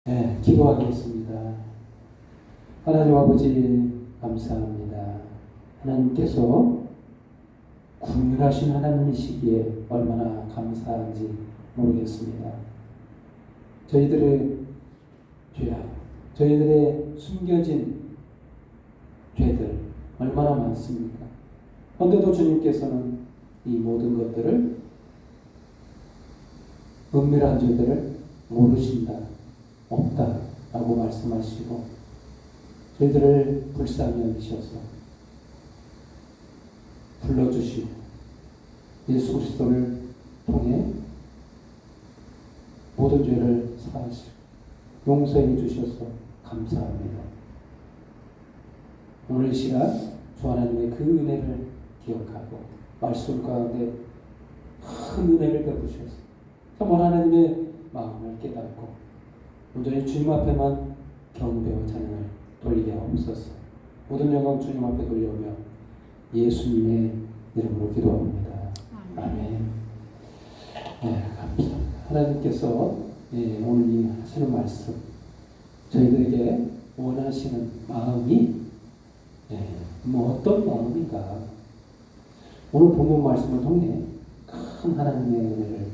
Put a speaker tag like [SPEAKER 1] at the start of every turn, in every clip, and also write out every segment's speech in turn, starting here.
[SPEAKER 1] 네, 기도하겠습니다. 하나님 아버지 감사합니다. 하나님께서 긍휼하신 하나님이시기에 얼마나 감사한지 모르겠습니다. 저희들의 죄악, 저희들의 숨겨진 죄들 얼마나 많습니까? 그런데도 주님께서는 이 모든 것들을, 은밀한 죄들을 모르신다, 없다 라고 말씀하시고 저희들을 불쌍히 여기셔서 불러주시고 예수 그리스도를 통해 모든 죄를 사하시고 용서해 주셔서 감사합니다. 오늘 시간 주 하나님의 그 은혜를 기억하고 말씀 가운데 큰 은혜를 베푸셔서 정말 하나님의 마음을 깨닫고 온전히 주님 앞에만 경배와 찬양을 돌리게 하옵소서. 모든 영광 주님 앞에 돌려오며 예수님의 이름으로 기도합니다. 아멘. 네, 감사합니다. 하나님께서 오늘 이 하시는 말씀, 저희들에게 원하시는 마음이 어떤 마음인가? 오늘 본문 말씀을 통해 큰 하나님의 은혜를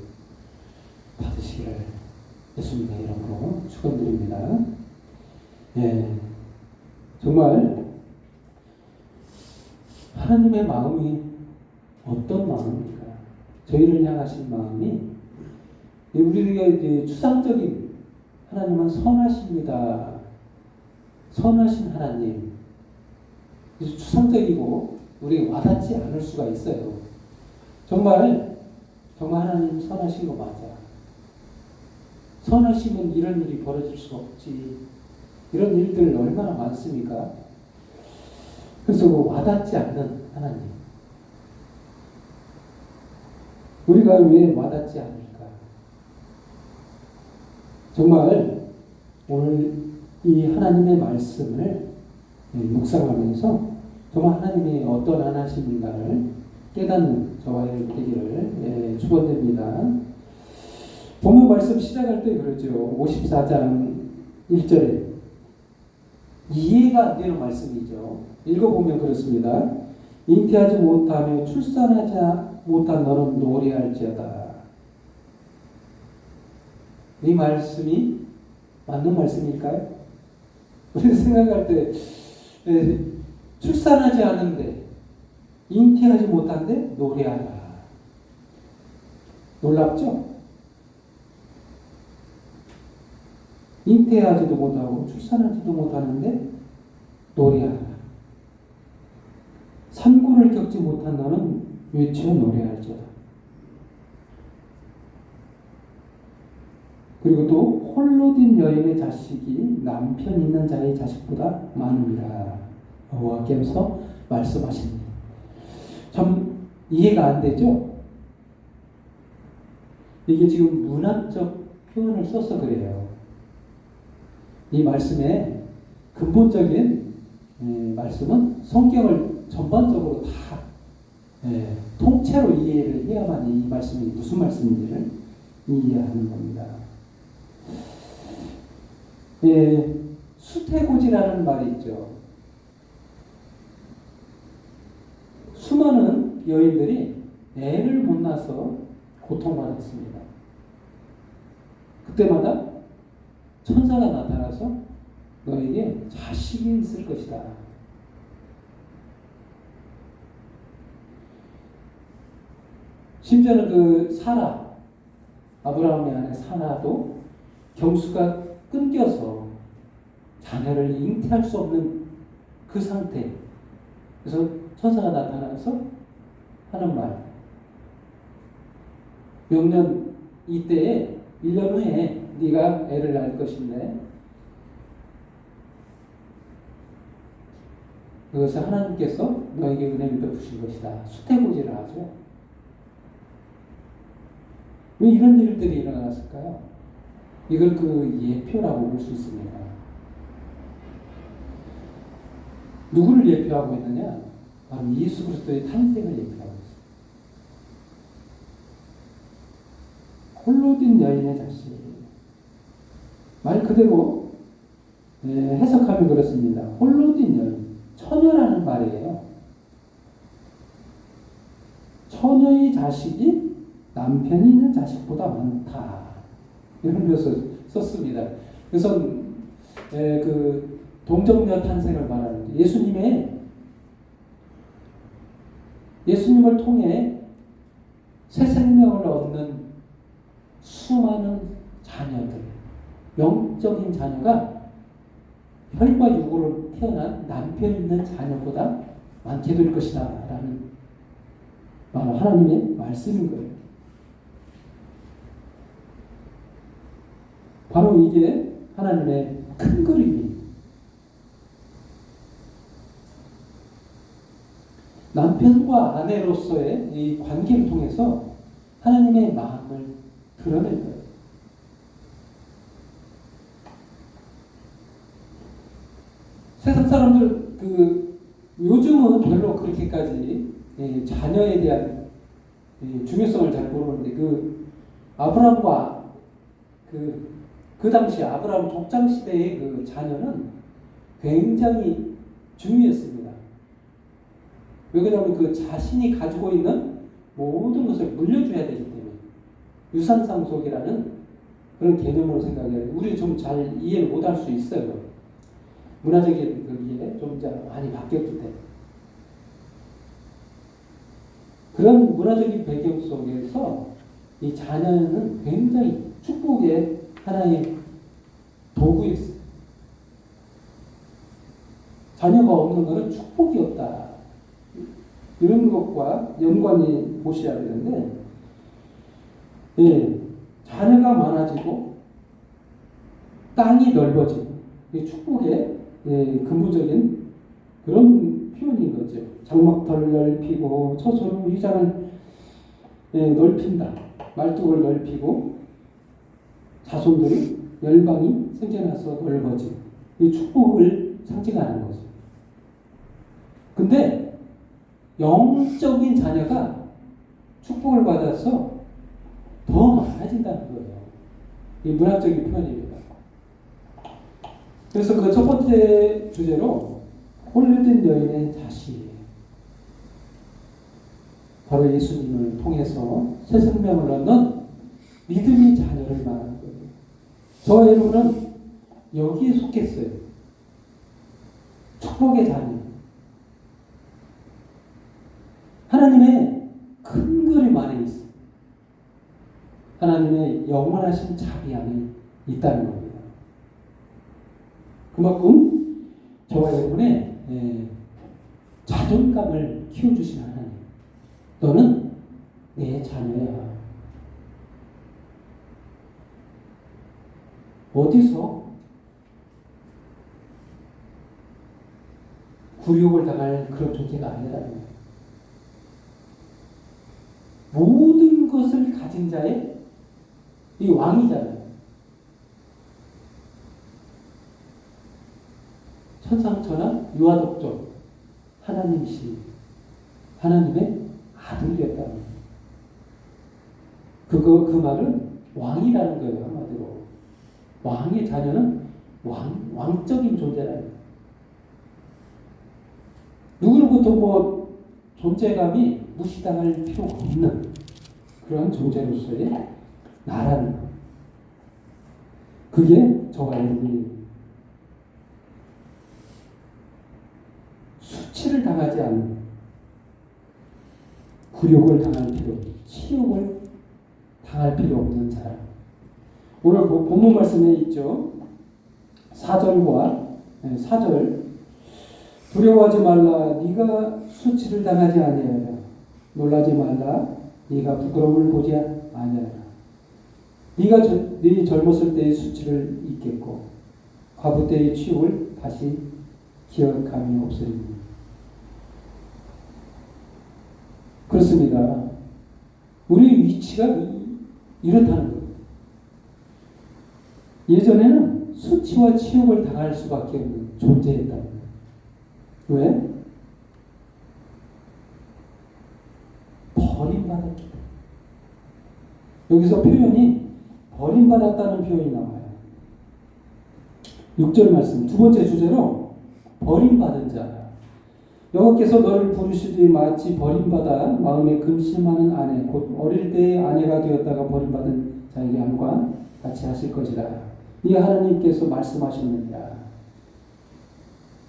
[SPEAKER 1] 받으시기를 예수님의 이름으로 축원드립니다. 정말 하나님의 마음이 어떤 마음입니까? 저희를 향하신 마음이, 우리가 이제 추상적인 하나님은 선하십니다. 선하신 하나님. 추상적이고 우리가 와닿지 않을 수가 있어요. 정말 하나님 선하신 거 맞아. 선하시면 이런 일이 벌어질 수가 없지. 이런 일들 얼마나 많습니까? 그래서 와닿지 않는 하나님. 우리가 왜 와닿지 않을까? 정말 오늘 이 하나님의 말씀을 묵상하면서 정말 하나님이 어떤 하나님인가를 깨닫는 저와 여러분 되기를 축원드립니다. 본문 말씀 시작할 때 그러죠. 54장 1절에 이해가 안 되는 말씀이죠. 읽어보면 그렇습니다. 잉태하지 못하며 출산하지 못한 너는 노래할지어다. 이 말씀이 맞는 말씀일까요? 우리가 생각할 때 출산하지 않은데 잉태하지 못한데 노래하라. 놀랍죠? 잉태하지도 못하고 출산하지도 못하는데 노래하라. 산고를 겪지 못한 너는 외쳐 노래할지어다. 그리고 또 홀로 된 여인의 자식이 남편 있는 자의 자식보다 많으리라. 여호와께서 말씀하십니다. 참 이해가 안 되죠? 이게 지금 문학적 표현을 써서 그래요. 이 말씀의 근본적인 말씀은 성경을 전반적으로 다 통째로 이해를 해야만 이 말씀이 무슨 말씀인지를 이해하는 겁니다. 수태고지라는 말이 있죠. 수많은 여인들이 애를 못 낳아서 고통받았습니다. 그때마다 천사가 나타나서 너에게 자식이 있을 것이다. 심지어는 그 사라, 아브라함의 아내 사라도 경수가 끊겨서 자녀를 잉태할 수 없는 그 상태. 그래서 천사가 나타나서 하는 말. 명년 이때에 1년 후에 네가 애를 낳을 것인데 그것을 하나님께서 너에게 은혜를 베푸신 것이다. 수태고지를 하죠. 왜 이런 일들이 일어났을까요? 이걸 그 예표라고 볼 수 있습니다. 누구를 예표하고 있느냐? 바로 예수 그리스도의 탄생을 예표하고 있습니다. 홀로 된 여인의 자식. 말 그대로 해석하면 그렇습니다. 홀로딘 여인, 처녀라는 말이에요. 처녀의 자식이 남편이 있는 자식보다 많다. 이런 것을 썼습니다. 그래서 그 동정녀 탄생을 말하는 예수님을 통해 새 생명을 얻는 수많은 자녀들, 영적인 자녀가 혈과 육으로 태어난 남편 있는 자녀보다 많게 될 것이다 라는 바로 하나님의 말씀인 거예요. 바로 이게 하나님의 큰 그림이 남편과 아내로서의 이 관계를 통해서 하나님의 마음을 드러낼 거예요. 세상 사람들 요즘은 별로 그렇게까지 자녀에 대한 중요성을 잘 모르는데 아브라함과 그 당시 아브라함 족장 시대의 그 자녀는 굉장히 중요했습니다. 왜 그러냐면 그 자신이 가지고 있는 모든 것을 물려줘야 되기 때문에 유산상속이라는 그런 개념으로 생각해요. 우리 좀 잘 이해를 못할 수 있어요. 문화적인 거기에 좀 많이 바뀌었기 때문에. 그런 문화적인 배경 속에서 이 자녀는 굉장히 축복의 하나의 도구였어요. 자녀가 없는 것은 축복이 없다. 이런 것과 연관이 보셔야 되는데, 자녀가 많아지고 땅이 넓어지고 이게 축복의 근본적인 그런 표현인 거죠. 장막터를 넓히고 처소로 휘장을 넓힌다. 말뚝을 넓히고 자손들이 열방이 생겨나서 넓어지고 이 축복을 상징하는 거죠. 근데 영적인 자녀가 축복을 받아서 더 많아진다는 거예요. 이 문학적인 표현입니다. 그래서 그 첫 번째 주제로 홀로된 여인의 자식이에요. 바로 예수님을 통해서 새 생명을 얻는 믿음의 자녀를 말하는 거예요. 저와 여러분은 여기에 속했어요. 축복의 자녀. 하나님의 큰 그림 안에 있어요. 하나님의 영원하신 자비 안에 있다는 겁니다. 그만큼 저와 여러분의 자존감을 키워주신 하나님. 너는 내 자녀야. 어디서 굴욕을 당할 그런 존재가 아니라는 거예요. 모든 것을 가진 자의 이 왕이잖아요. 천상천하 유아독존 하나님이신 하나님의 아들이었다는 거예요. 그 말은 왕이라는 거예요. 한마디로 왕의 자녀는 왕적인 존재라는 거예요. 누구로부터 존재감이 무시당할 필요가 없는 그런 존재로서의 나라는 것. 그게 저와 여러분이 수치를 당하지 않는, 굴욕을 당할 필요, 치욕을 당할 필요 없는 자라. 오늘 본문 말씀에 있죠. 4절과 4절 두려워하지 말라. 네가 수치를 당하지 아니하리라. 놀라지 말라. 네가 부끄러움을 보지 아니하리라. 네가 네 젊었을 때의 수치를 잊겠고 과부 때의 치욕을 다시 기억함이 없으리니. 그렇습니다. 우리의 위치가 이렇다는 거예요. 예전에는 수치와 치욕을 당할 수밖에 없는 존재였다는 거예요. 왜? 버림받았기 때문에. 여기서 표현이 버림받았다는 표현이 나와요. 6절 말씀 두 번째 주제로 버림받은 자. 여호와께서 너를 부르시되 마치 버림받아 마음에 근심하는 아내 곧 어릴 때의 아내가 되었다가 버림받은 자에게 함과 같이 하실 것이라. 네 하나님께서 말씀하셨느니라.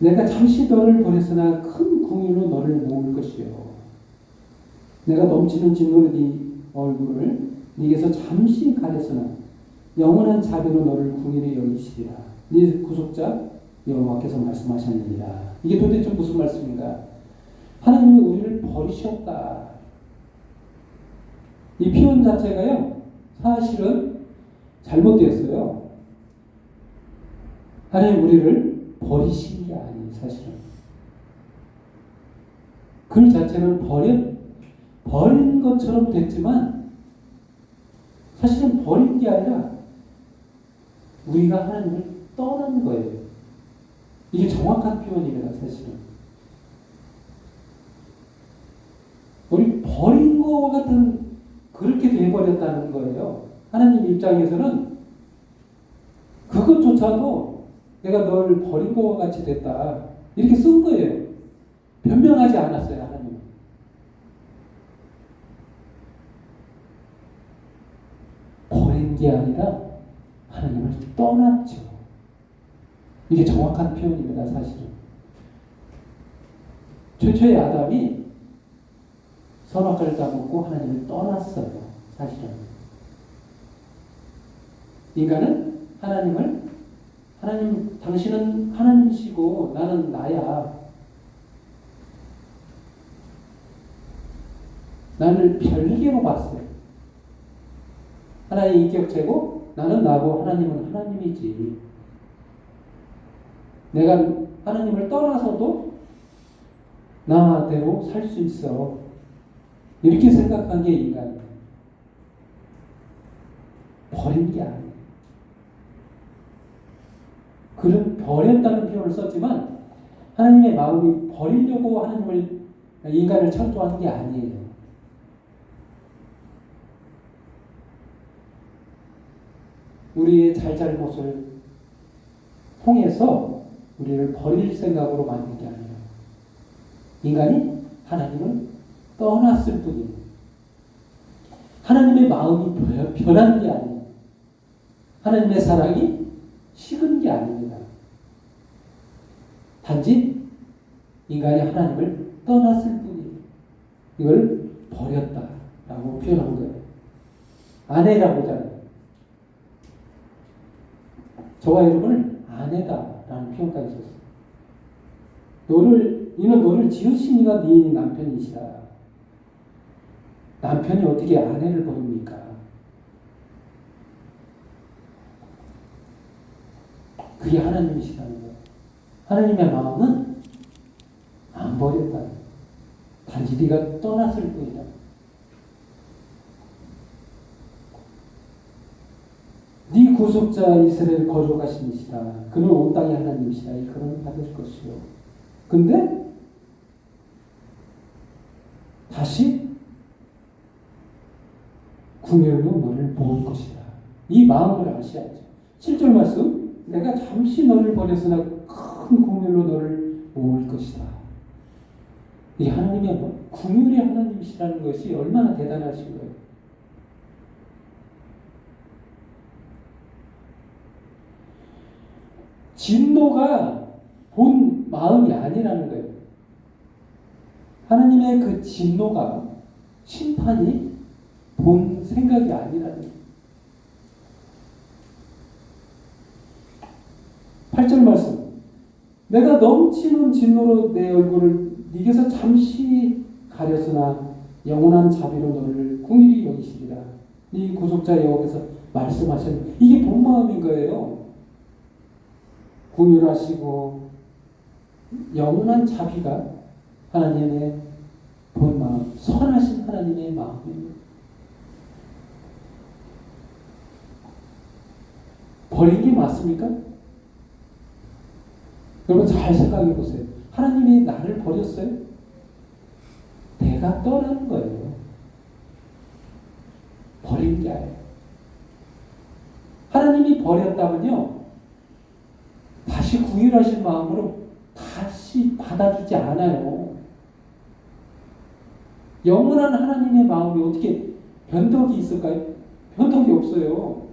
[SPEAKER 1] 내가 잠시 너를 버렸으나 큰 궁유로 너를 모을 것이요. 내가 넘치는 진노로 네 얼굴을 네게서 잠시 가렸으나 영원한 자비로 너를 궁일히 여기시리라. 네 구속자 여호와께서 말씀하셨느니라. 이게 도대체 무슨 말씀인가? 하나님이 우리를 버리셨다. 이 표현 자체가요, 사실은 잘못되었어요. 하나님 우리를 버리신 게 아니에요, 사실은. 그 자체는 버린 것처럼 됐지만, 사실은 버린 게 아니라, 우리가 하나님을 떠난 거예요. 이게 정확한 표현입니다, 사실은. 우리 버린 거와 같은 그렇게 돼버렸다는 거예요. 하나님 입장에서는 그것조차도 내가 널 버린 거와 같이 됐다. 이렇게 쓴 거예요. 변명하지 않았어요, 하나님은. 버린 게 아니라 하나님을 떠났죠. 이게 정확한 표현입니다, 사실은. 최초의 아담이 선악과를 따먹고 하나님을 떠났어요, 사실은. 인간은 하나님, 당신은 하나님이시고 나는 나야. 나를 별개로 봤어요. 하나의 인격체고 나는 나고 하나님은 하나님이지. 내가 하나님을 떠나서도 나대로 살 수 있어. 이렇게 생각한 게 인간이에요. 버린 게 아니에요. 그런 버렸다는 표현을 썼지만 하나님의 마음이 버리려고 인간을 창조한 게 아니에요. 우리의 잘잘못을 통해서 우리를 버릴 생각으로 만든 게 아니에요. 인간이 하나님을 떠났을 뿐이에요. 하나님의 마음이 변한 게 아니에요. 하나님의 사랑이 식은 게 아닙니다. 단지 인간이 하나님을 떠났을 뿐이에요. 이걸 버렸다라고 표현한 거예요. 아내라고 하잖아요. 저와 여러분을 아내다라는 표현까지 썼어요. 이는 너를 지으신 이가 네 남편이시라. 남편이 어떻게 아내를 버립니까? 그게 하나님이시라는 거예요. 하나님의 마음은 안 버렸다. 단지 네가 떠났을 뿐이다. 네 구속자 이스라엘 거룩하신 이시라. 그는 온 땅의 하나님이시라. 그는 받을 것이요. 근데 다시 궁혈로 너를 모을 것이다. 이 마음을 아셔야죠. 7절 말씀. 내가 잠시 너를 버렸으나 큰 궁혈로 너를 모을 것이다. 이 하나님의 궁혈의 하나님이시라는 것이 얼마나 대단하신 거예요. 진노가 본 마음이 아니라는 거예요. 하나님의 그 진노가, 심판이 본 생각이 아니라는 거예요. 8절 말씀. 내가 넘치는 진노로 내 얼굴을 네게서 잠시 가렸으나 영원한 자비로 너를 궁일히 여기시리라. 이 구속자 여호와께서 말씀하신, 이게 본 마음인 거예요. 궁휼하시고 영원한 자비가 하나님의 본 마음, 선하신 하나님의 마음입니다. 버린 게 맞습니까? 여러분 잘 생각해 보세요. 하나님이 나를 버렸어요? 내가 떠난 거예요. 버린 게 아니에요. 하나님이 버렸다면요, 다시 구일하실 마음으로 다시 받아주지 않아요. 영원한 하나님의 마음이 어떻게 변덕이 있을까요? 변덕이 없어요.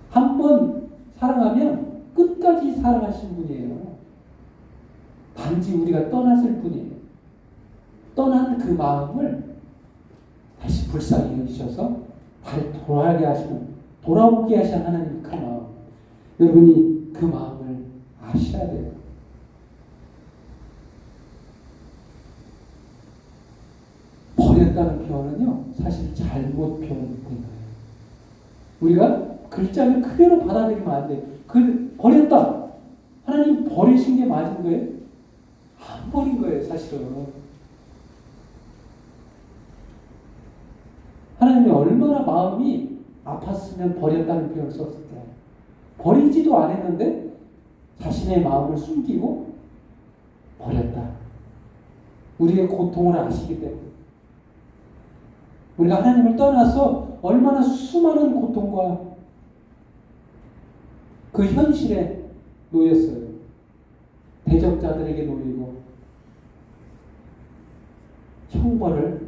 [SPEAKER 1] 한 번 사랑하면 끝까지 사랑하신 분이에요. 단지 우리가 떠났을 뿐이에요. 떠난 그 마음을 다시 불쌍히 여기셔서 다시 돌아오게 하신 하나님 그 마음. 여러분이 그 마음을 아셔야 돼요. 버렸다는 표현은요, 사실 잘못 표현된 거예요. 우리가 글자를 그대로 받아들이면 안 돼요. 버렸다. 하나님 버리신 게 맞은 거예요? 안 버린 거예요, 사실은. 하나님이 얼마나 마음이 아팠으면 버렸다는 표현을 썼을까요? 버리지도 않았는데 자신의 마음을 숨기고 버렸다. 우리의 고통을 아시기 때문에. 우리가 하나님을 떠나서 얼마나 수많은 고통과 그 현실에 놓였어요. 대적자들에게 놓이고 형벌을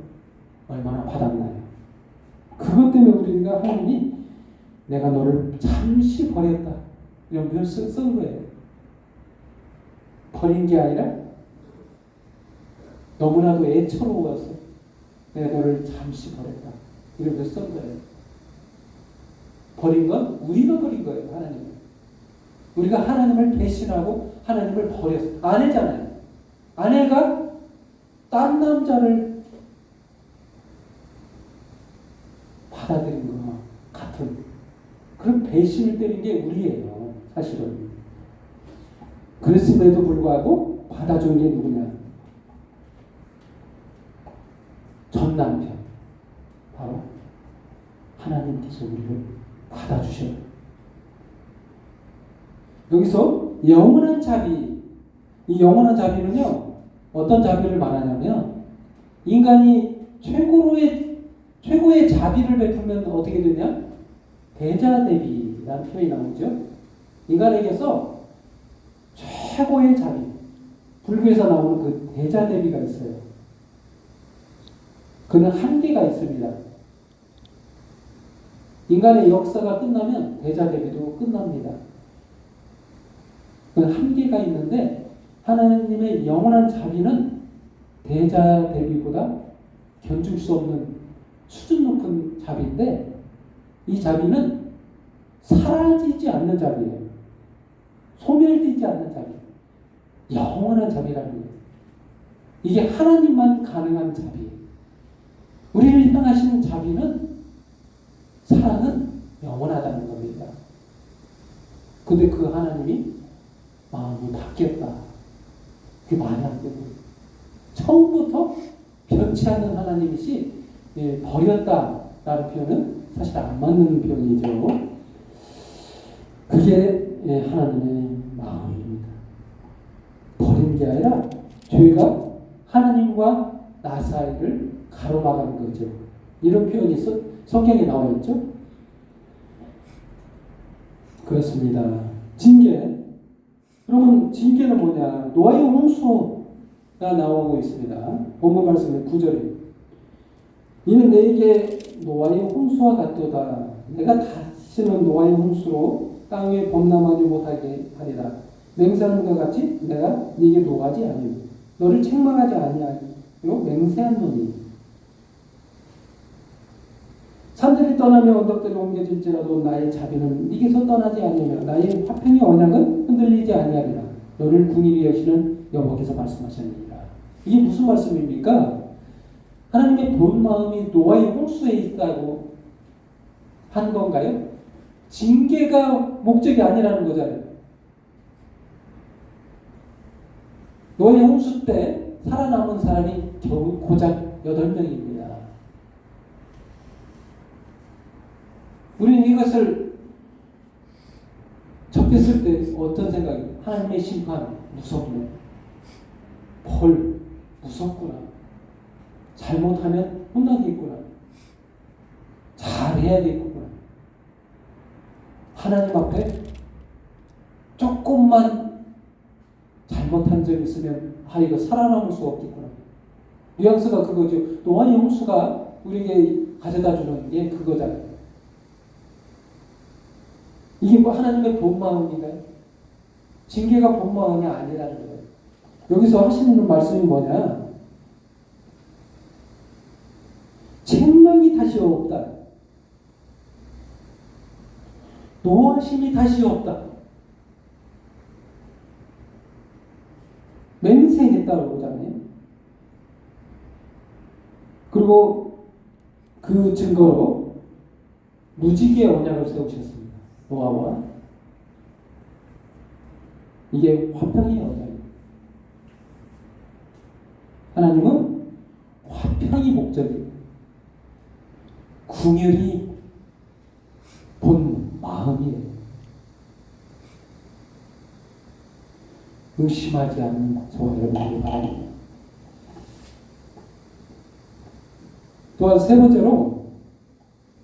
[SPEAKER 1] 얼마나 받았나요? 그것 때문에 우리가 하나님이 내가 너를 잠시 버렸다 이런 표현을 쓴 거예요. 버린 게 아니라 너무나도 애처로워서 내가 너를 잠시 버렸다 이런 표현을 쓴 거예요. 버린 건 우리가 버린 거예요. 하나님을. 우리가 하나님을 배신하고 하나님을 버렸어요. 아내잖아요. 아내가 딴 남자를 받아들인 거와 같은 그런 배신을 때린 게 우리예요. 사실은. 그랬음에도 불구하고 받아준 게 누구냐? 전 남편. 바로 하나님께서 우리를 받아주셔요. 여기서 영원한 자비, 이 영원한 자비는요, 어떤 자비를 말하냐면, 인간이 최고의 자비를 베풀면 어떻게 되냐? 대자대비라는 표현이 나오죠. 인간에게서 최고의 자비, 불교에서 나오는 그 대자대비가 있어요. 그는 한계가 있습니다. 인간의 역사가 끝나면 대자대비도 끝납니다. 그 한계가 있는데 하나님의 영원한 자비는 대자대비보다 견줄 수 없는 수준 높은 자비인데 이 자비는 사라지지 않는 자비예요. 소멸되지 않는 자비. 영원한 자비라는 거예요. 이게 하나님만 가능한 자비예요. 우리를 향하시는 자비는 사랑은 영원하다는 겁니다. 근데 그 하나님이 마음이 바뀌었다. 그게 말이 안 되고 처음부터 변치 않는 하나님이시 버렸다라는 표현은 사실 안 맞는 표현이죠. 그게 하나님의 마음입니다. 버린 게 아니라 죄가 하나님과 나 사이를 가로막은 거죠. 이런 표현이 성경에 나와 있죠. 그렇습니다. 징계. 그러면 징계는 뭐냐? 노아의 홍수가 나오고 있습니다. 본문 말씀의 9절에 이는 내게 노아의 홍수와 같도다. 내가 다시는 노아의 홍수로 땅 위에 범람하지 못하게 하리라. 맹세하는 것 같이 내가 네게 노하지 아니오. 너를 책망하지 아니하여 맹세하노니. 산들이 떠나며 언덕들이 옮겨질지라도 나의 자비는 네게서 떠나지 아니하며 나의 화평의 언약은 흔들리지 아니하리라. 너를 궁일이 여시는 여호와께서 말씀하셨느니라. 이게 무슨 말씀입니까? 하나님의 본 마음이 노아의 홍수에 있다고 한 건가요? 징계가 목적이 아니라는 거잖아요. 노아의 홍수 때 살아남은 사람이 겨우 고작 8명입니다. 우리는 이것을 접했을 때 어떤 생각이에요? 하나님의 심판 무섭네. 벌 무섭구나. 잘못하면 혼나겠구나. 잘해야겠구나. 하나님 앞에 조금만 잘못한 점이 있으면 이거 살아남을 수가 없겠구나. 뉘앙스가 그거죠. 노아의 홍수가 우리에게 가져다 주는 게 그거잖아요. 이게 뭐 하나님의 본 마음인가요? 징계가 본 마음이 아니라는 거예요. 여기서 하시는 말씀이 뭐냐? 책망이 다시 없다. 노하심이 다시 없다. 맹세했다고 그러잖아요. 그리고 그 증거로 무지개의 언약을 세우셨습니다. 노아와. 이게 화평의 언약입니다. 하나님은 화평이 목적이에요. 궁율이 본 마음이에요. 의심하지 않는 저와 여러분들이 바랍니다. 또한 세 번째로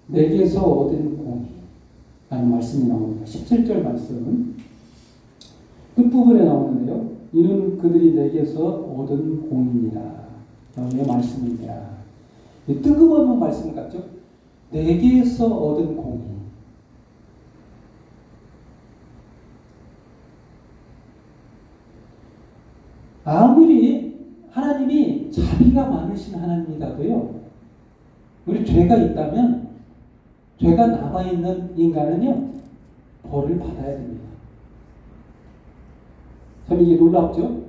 [SPEAKER 1] 내게서 얻은 공의라는 말씀이 나옵니다. 17절 말씀은 끝부분에 나오는데요. 이는 그들이 내게서 얻은 공의니라. 라는 말씀입니다. 뜬금없는 말씀 같죠? 내게서 얻은 공의. 아무리 하나님이 자비가 많으신 하나님이라도요, 우리 죄가 있다면 죄가 남아있는 인간은요 벌을 받아야 됩니다. 참 이게 놀랍죠?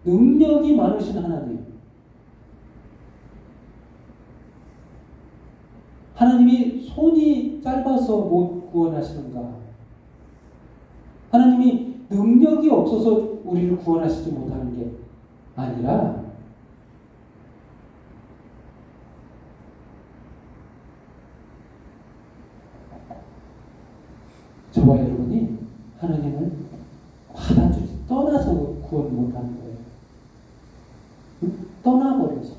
[SPEAKER 1] 능력이 많으신 하나님, 하나님이 손이 짧아서 못 구원하시는가? 하나님이 능력이 없어서 우리를 구원하시지 못하는 게 아니라 저와 여러분이 하나님을 받아주지 떠나서 구원 못하는 거예요. 떠나버려서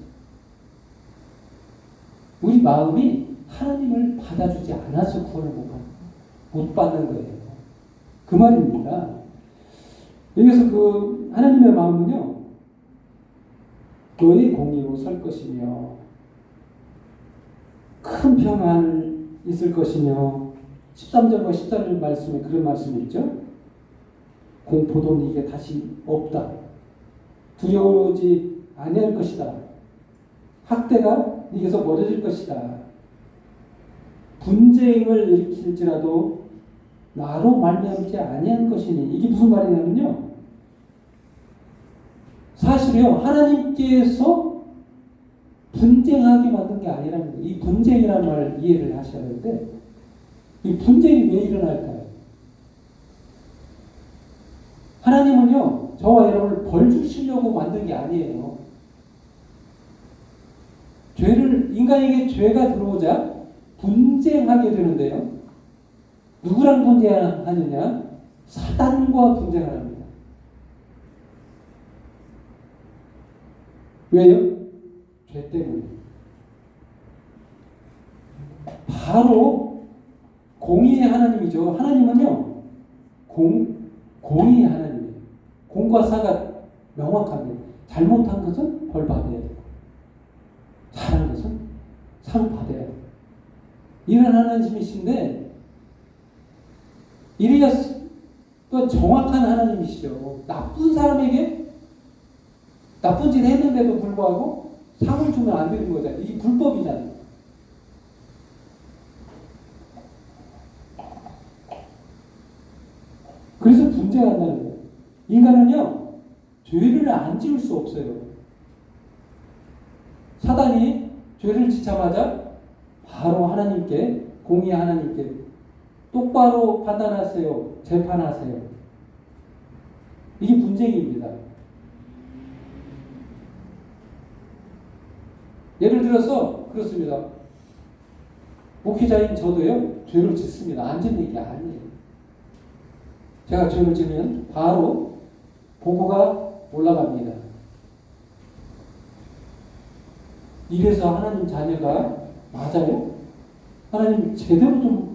[SPEAKER 1] 우리 마음이 하나님을 받아주지 않아서 구원을 못 받는 거예요. 그 말입니다. 여기서 그 하나님의 마음은요, 너의 공의로 설 것이며 큰 평안을 있을 것이며 13절과 14절 말씀에 그런 말씀이 있죠. 공포도 네게 다시 없다. 두려워하지 아니할 것이다. 학대가 네게서 멀어질 것이다. 분쟁을 일으킬지라도 나로 말미암지 아니한 것이니. 이게 무슨 말이냐면요, 사실요 하나님께서 분쟁하게 만든 게 아니라는 거예요. 이 분쟁이라는 말을 이해를 하셔야 되는데, 이 분쟁이 왜 일어날까요? 하나님은요 저와 여러분을 벌 주시려고 만든 게 아니에요. 인간에게 죄가 들어오자 분쟁하게 되는데요, 누구랑 분쟁하느냐? 사단과 분쟁을 합니다. 왜요? 죄 때문에. 바로 공의의 하나님이죠. 하나님은요 공의의 하나님이에요. 공과 사가 명확합니다. 잘못한 것은 벌 받아야 돼요. 잘한 것은 상 받아야 돼요. 이런 하나님이신데, 이래야 또 정확한 하나님이시죠. 나쁜 사람에게 나쁜 짓 했는데도 불구하고 상을 주면 안 되는 거잖아요. 이게 불법이잖아요. 그래서 분쟁한다는 거예요. 인간은요 죄를 안 지을 수 없어요. 사단이 죄를 지자마자 바로 하나님께, 공의의 하나님께 똑바로 판단하세요, 재판하세요. 이게 분쟁입니다. 예를 들어서 그렇습니다. 목회자인 저도요 죄를 짓습니다. 안 짓는 게 아니에요. 제가 죄를 지면 바로 보고가 올라갑니다. 이래서 하나님 자녀가 맞아요? 하나님 제대로 좀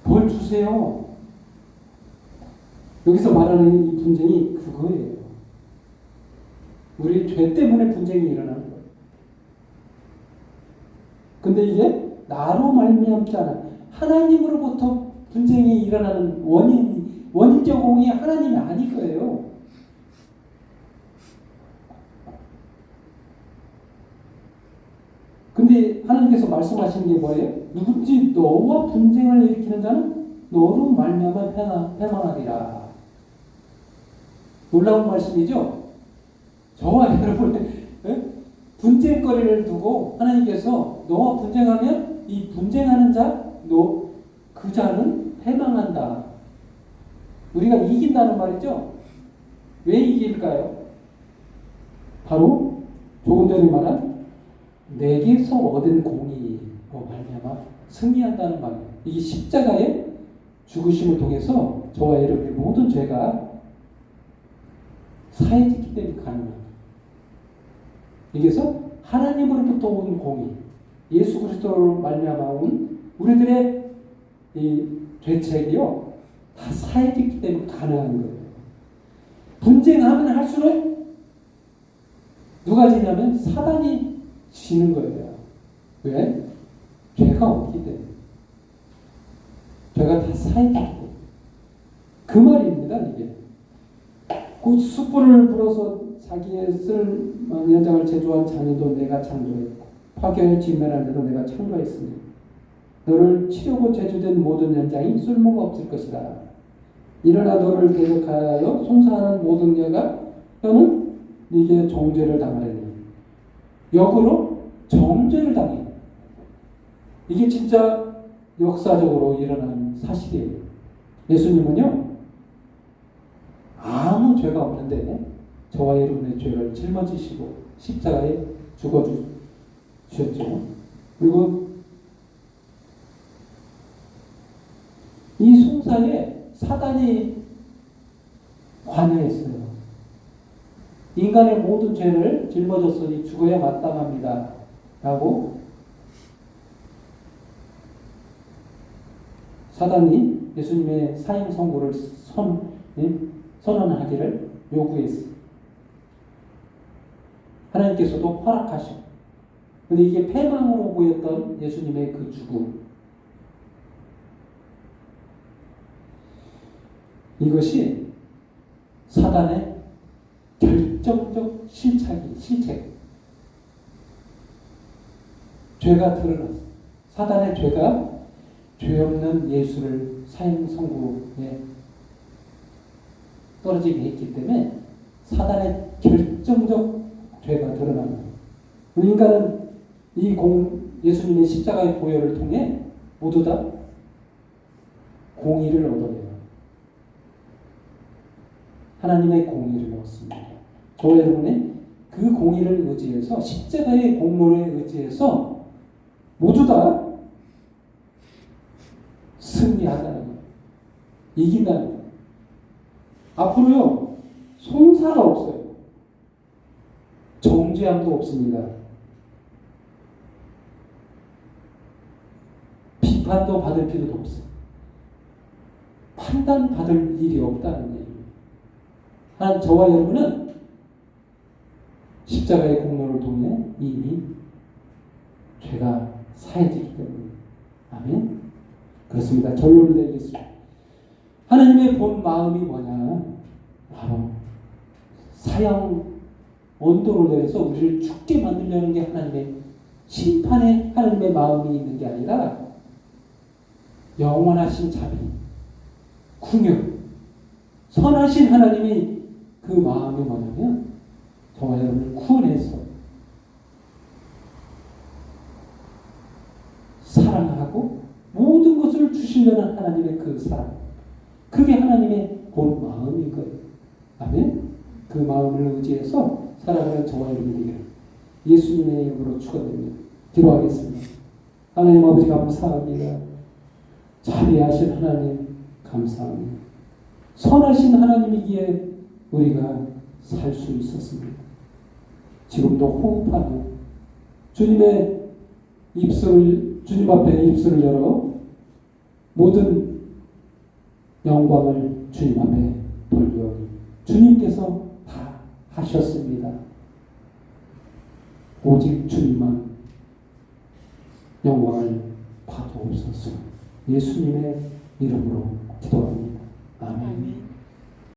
[SPEAKER 1] 벌 주세요. 여기서 말하는 이 분쟁이 그거예요. 우리 죄 때문에 분쟁이 일어나는 거예요. 근데 이게 나로 말미암지 않아. 하나님으로부터 분쟁이 일어나는 원인적 공이 하나님이 아닐 거예요. 근데 하나님께서 말씀하시는 게 뭐예요? 누군지 너와 분쟁을 일으키는 자는 너로 말미암아 패망하리라. 놀라운 말씀이죠? 저와 여러분의 분쟁거리를 두고 하나님께서 너와 분쟁하면 이 분쟁하는 자, 그 자는 패망한다. 우리가 이긴다는 말이죠? 왜 이길까요? 바로 조금 전에 말한 내게서 얻은 공의로 말미암아 승리한다는 말이에요. 이게 십자가의 죽으심을 통해서 저와 여러분의 모든 죄가 사해졌기 때문에 가능합니다. 여기서 하나님으로부터 온 공의, 예수 그리스도로 말미암아 온 우리들의 이 죄책이요 다 사해졌기 때문에 가능한 거예요. 분쟁하면 할수록 누가 지냐면 사단이 지는 거예요. 왜? 죄가 없기 때문에. 죄가 다 사해졌기 때문에. 그 말입니다. 이게. 그 숯불을 불어서 자기의 쓸 연장을 제조한 장인도 내가 창조했고 파괴의 진멸한 데도 내가 창조했으니 너를 치려고 제조된 모든 연장이 쓸모가 없을 것이다. 일어나 너를 대적하여 송사하는 모든 여가 너는 네게 정죄를 당하려니 역으로 정죄를 당해. 이게 진짜 역사적으로 일어난 사실이에요. 예수님은요 아무 죄가 없는데 저와 여러분의 죄를 짊어지시고 십자가에 죽어주셨죠. 그리고 이 송사에 사단이 관여했어요. 인간의 모든 죄를 짊어졌으니 죽어야 마땅합니다. 라고 사단이 예수님의 사형 선고를 선언하기를 요구했어요. 하나님께서도 허락하시고. 근데 이게 패망으로 보였던 예수님의 그 죽음. 이것이 사단의 결정적 실책. 죄가 드러났어요. 사단의 죄가 죄 없는 예수를 사형 선고에 떨어지게 했기 때문에 사단의 결정적 죄가 드러납니다. 인간은 예수님의 십자가의 보혈을 통해 모두 다 공의를 얻어내요. 하나님의 공의를 얻습니다. 저와 여러분의 그 공의를 의지해서 십자가의 공로에 의지해서 모두 다 승리한다는 거예요. 이긴다는 거예요. 앞으로요 송사가 없어요. 정죄함도 없습니다. 비판도 받을 필요도 없어요. 판단받을 일이 없다는 얘기입니다. 저와 여러분은 십자가의 공로를 통해 이미 죄가 사해지기 때문에. 아멘. 그렇습니다. 결론을 내리겠습니다. 하나님의 본 마음이 뭐냐? 바로 사형 원도를 내려서 우리를 죽게 만들려는 게 하나님의 심판에 하나님의 마음이 있는 게 아니라 영원하신 자비, 궁유, 선하신 하나님이 그 마음이 뭐냐면 저와 여러분을 구원해서 사랑하고 모든 것을 주시려는 하나님의 그 사랑, 그게 하나님의 본 마음인 거예요. 아멘. 그 마음을 의지해서 살아가는 저와 여러분이 되기를 예수님의 이름으로 축원드립니다. 기도하겠습니다. 하나님 아버지 감사합니다. 자비하신 하나님 감사합니다. 선하신 하나님이기에 우리가 살 수 있었습니다. 지금도 호흡하며 주님의 주님 앞에 입술을 열어 모든 영광을 주님 앞에 돌려오니 주님께서 다 하셨습니다. 오직 주님만 영광을 받아옵소서. 예수님의 이름으로 기도합니다. 아멘.